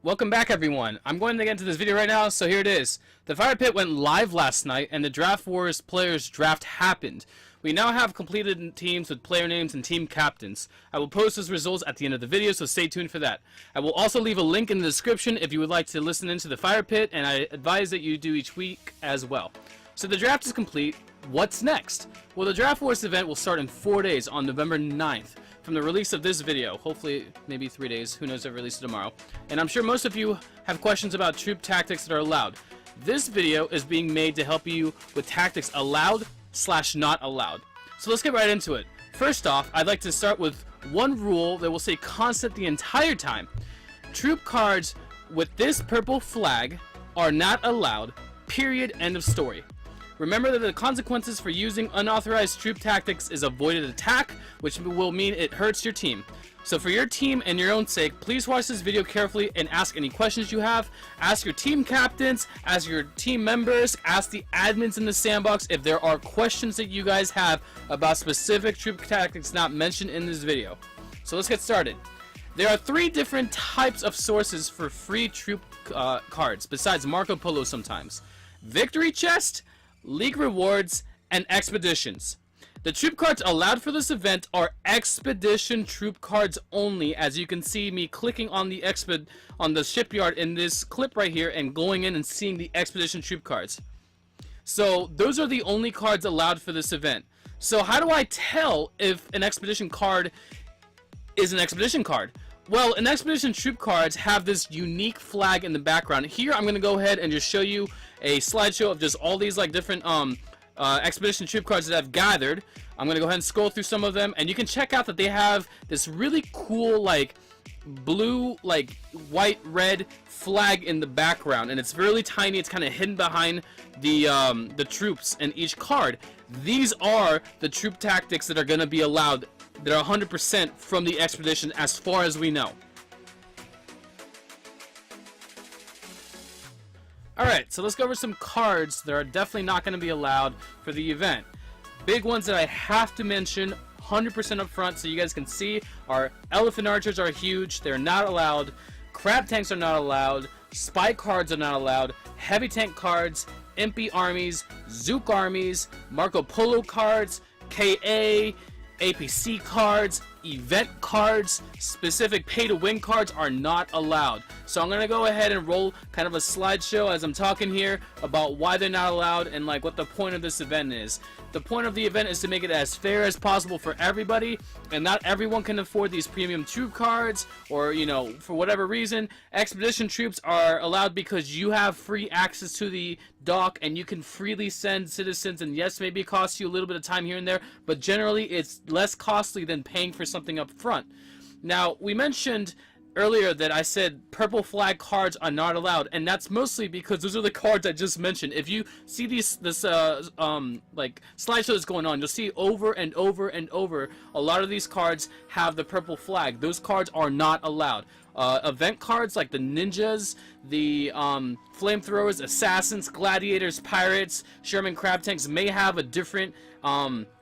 Welcome back, everyone. I'm going to get into this video right now, so here it is. The Fire Pit went live last night, and the Draft Wars Players Draft happened. We now have completed teams with player names and team captains. I will post those results at the end of the video, so stay tuned for that. I will also leave a link in the description if you would like to listen into the Fire Pit, and I advise that you do each week as well. So the draft is complete. What's next? Well, the Draft Wars event will start in 4 days on November 9th. From the release of this video, hopefully maybe 3 days, who knows if I release it tomorrow. And I'm sure most of you have questions about troop tactics that are allowed. This video is being made to help you with tactics allowed / not allowed. So let's get right into it. First off, I'd like to start with one rule that will stay constant the entire time. Troop cards with this purple flag are not allowed, period, end of story. Remember that the consequences for using unauthorized troop tactics is avoided attack, which will mean it hurts your team. So for your team and your own sake, please watch this video carefully and ask any questions you have. Ask your team captains, ask your team members, ask the admins in the sandbox if there are questions that you guys have about specific troop tactics not mentioned in this video. So let's get started. There are 3 different types of sources for free troop cards, besides Marco Polo sometimes. Victory Chest, League Rewards, and Expeditions. The troop cards allowed for this event are Expedition troop cards only, as you can see me clicking on the shipyard in this clip right here and going in and seeing the Expedition troop cards. So those are the only cards allowed for this event. So how do I tell if an Expedition card is an Expedition card? Well, an Expedition troop cards have this unique flag in the background. Here I'm going to go ahead and just show you a slideshow of just all these like different Expedition troop cards that I've gathered. I'm going to go ahead and scroll through some of them, and you can check out that they have this really cool like blue, like white, red flag in the background, and it's really tiny. It's kind of hidden behind the troops in each card. These are the troop tactics that are going to be allowed, that are 100% from the Expedition as far as we know. Alright, so let's go over some cards that are definitely not going to be allowed for the event. Big ones that I have to mention 100% up front so you guys can see are Elephant Archers are huge, they're not allowed. Crab Tanks are not allowed. Spy cards are not allowed. Heavy Tank cards, Impi armies, Zook armies, Marco Polo cards, KA, APC cards, event cards, specific pay-to-win cards are not allowed. So I'm going to go ahead and roll kind of a slideshow as I'm talking here about why they're not allowed and like what the point of this event is. The point of the event is to make it as fair as possible for everybody, and not everyone can afford these premium troop cards, or you know, for whatever reason. Expedition troops are allowed because you have free access to the dock and you can freely send citizens, and yes, maybe it costs you a little bit of time here and there, but generally it's less costly than paying for something up front. Now, we mentioned earlier that I said purple flag cards are not allowed, and that's mostly because those are the cards I just mentioned. If you see this like slideshow that's going on, you'll see over and over and over a lot of these cards have the purple flag. Those cards are not allowed. Event cards like the ninjas, the flamethrowers, assassins, gladiators, pirates, Sherman crab tanks may have a different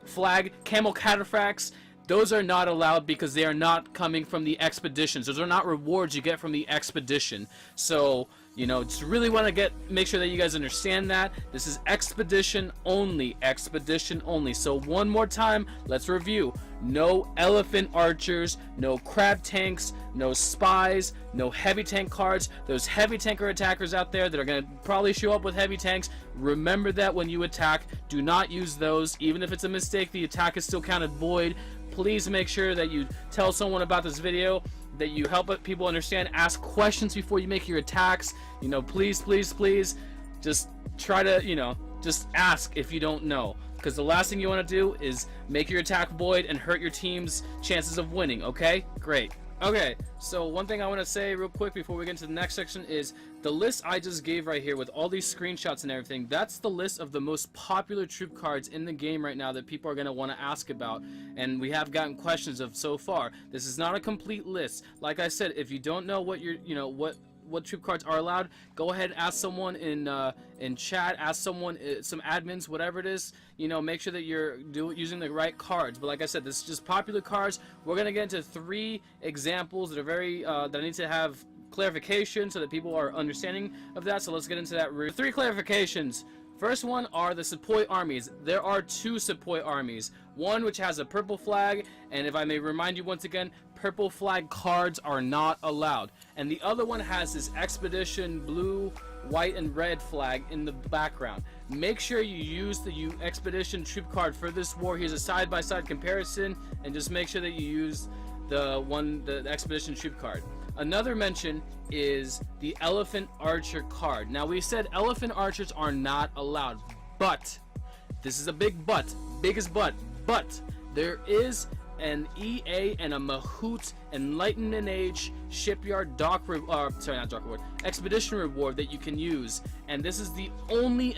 flag. Camel Cataphracts, those are not allowed because they are not coming from the expeditions. Those are not rewards you get from the expedition. So, you know, just really want to make sure that you guys understand that. This is expedition only. Expedition only. So one more time, let's review. No elephant archers, no crab tanks, no spies, no heavy tank cards. Those heavy tanker attackers out there that are going to probably show up with heavy tanks, remember that when you attack, do not use those. Even if it's a mistake, the attack is still counted void. Please make sure that you tell someone about this video, that you help people understand. Ask questions before you make your attacks. You know, please, please, please, just try to, you know, just ask if you don't know. Because the last thing you want to do is make your attack void and hurt your team's chances of winning, okay? Great. Okay, so one thing I want to say real quick before we get into the next section is the list I just gave right here with all these screenshots and everything. That's the list of the most popular troop cards in the game right now that people are going to want to ask about, and we have gotten questions of so far. This is not a complete list. Like I said, if you don't know what you're, you know, what troop cards are allowed, go ahead and ask someone in chat, ask someone, some admins, whatever it is, you know, make sure that you're using the right cards. But like I said, this is just popular cards. We're gonna get into 3 examples that are very that I need to have clarification so that people are understanding of that. So let's get into that. 3 clarifications. First one are the Sepoy armies. There are 2 Sepoy armies. One which has a purple flag, and if I may remind you once again, purple flag cards are not allowed. And the other one has this expedition blue, white, and red flag in the background. Make sure you use the expedition troop card for this war. Here's a side-by-side comparison, and just make sure that you use the expedition troop card. Another mention is the elephant archer card. Now, we said elephant archers are not allowed, but this is a big but, biggest but there is an EA and a Mahout Enlightenment Age shipyard expedition reward that you can use, and this is the only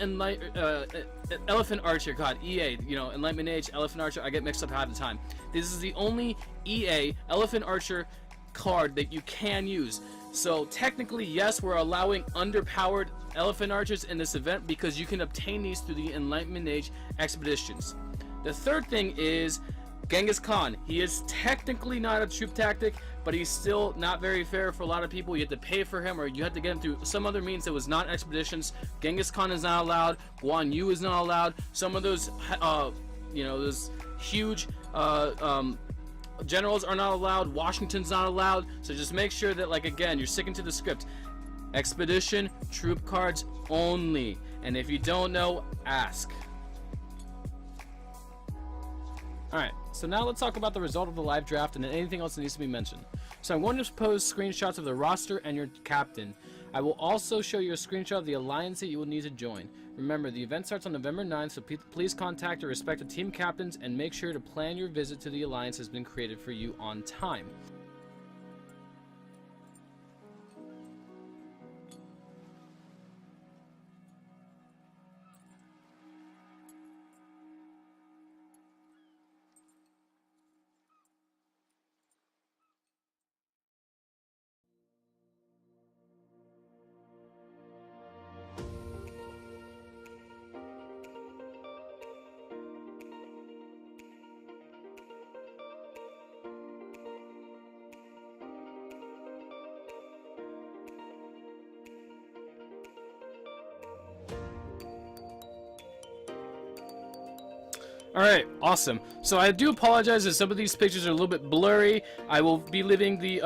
elephant archer card. EA, Enlightenment Age, elephant archer, I get mixed up half the time. This is the only EA elephant archer card that you can use. So technically, yes, we're allowing underpowered elephant archers in this event because you can obtain these through the Enlightenment Age expeditions. The third thing is Genghis Khan. He is technically not a troop tactic, but he's still not very fair for a lot of people. You have to pay for him, or you have to get him through some other means that was not expeditions. Genghis Khan is not allowed. Guan Yu is not allowed. Some of those, those huge generals are not allowed. Washington's not allowed. So just make sure that, again, you're sticking to the script. Expedition troop cards only. And if you don't know, ask. Alright, so now let's talk about the result of the live draft and anything else that needs to be mentioned. So I'm going to post screenshots of the roster and your captain. I will also show you a screenshot of the alliance that you will need to join. Remember, the event starts on November 9th, so please contact your respective team captains and make sure to plan your visit to the alliance has been created for you on time. Alright, awesome. So I do apologize if some of these pictures are a little bit blurry. I will be leaving the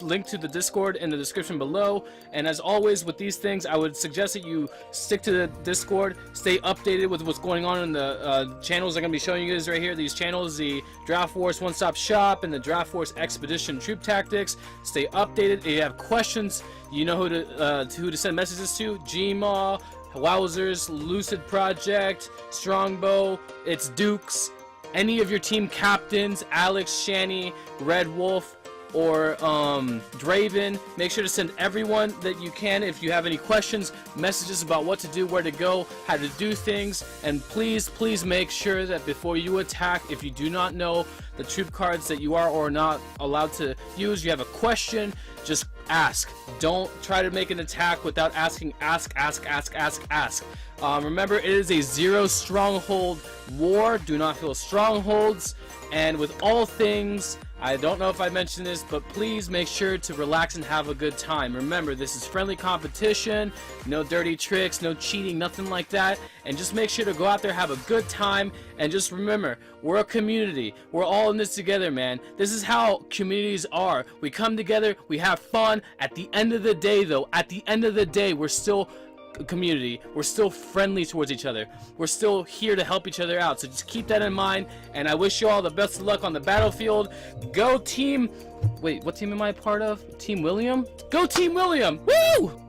link to the Discord in the description below. And as always with these things, I would suggest that you stick to the Discord, stay updated with what's going on in the channels I'm going to be showing you guys right here. These channels, the Draft Force One Stop Shop and the Draft Force Expedition Troop Tactics. Stay updated. If you have questions, you know who to send messages to. Gmail, Wowzers, Lucid Project, Strongbow, it's Dukes, any of your team captains, Alex, Shani, Red Wolf, or Draven. Make sure to send everyone that you can if you have any questions, messages about what to do, where to go, how to do things, and please make sure that before you attack, if you do not know the troop cards that you are or not allowed to use, you have a question, just ask. Don't try to make an attack without asking. Ask. Remember, it is a 0 stronghold war. Do not fill strongholds. And with all things, I don't know if I mentioned this, but please make sure to relax and have a good time. Remember, this is friendly competition, no dirty tricks, no cheating, nothing like that. And just make sure to go out there, have a good time, and just remember, we're a community. We're all in this together, man. This is how communities are. We come together, we have fun. At the end of the day, though, we're still a community. We're still friendly towards each other. We're still here to help each other out. So just keep that in mind, and I wish you all the best of luck on the battlefield. Go team... Wait, what team am I a part of? Team William? Go Team William! Woo!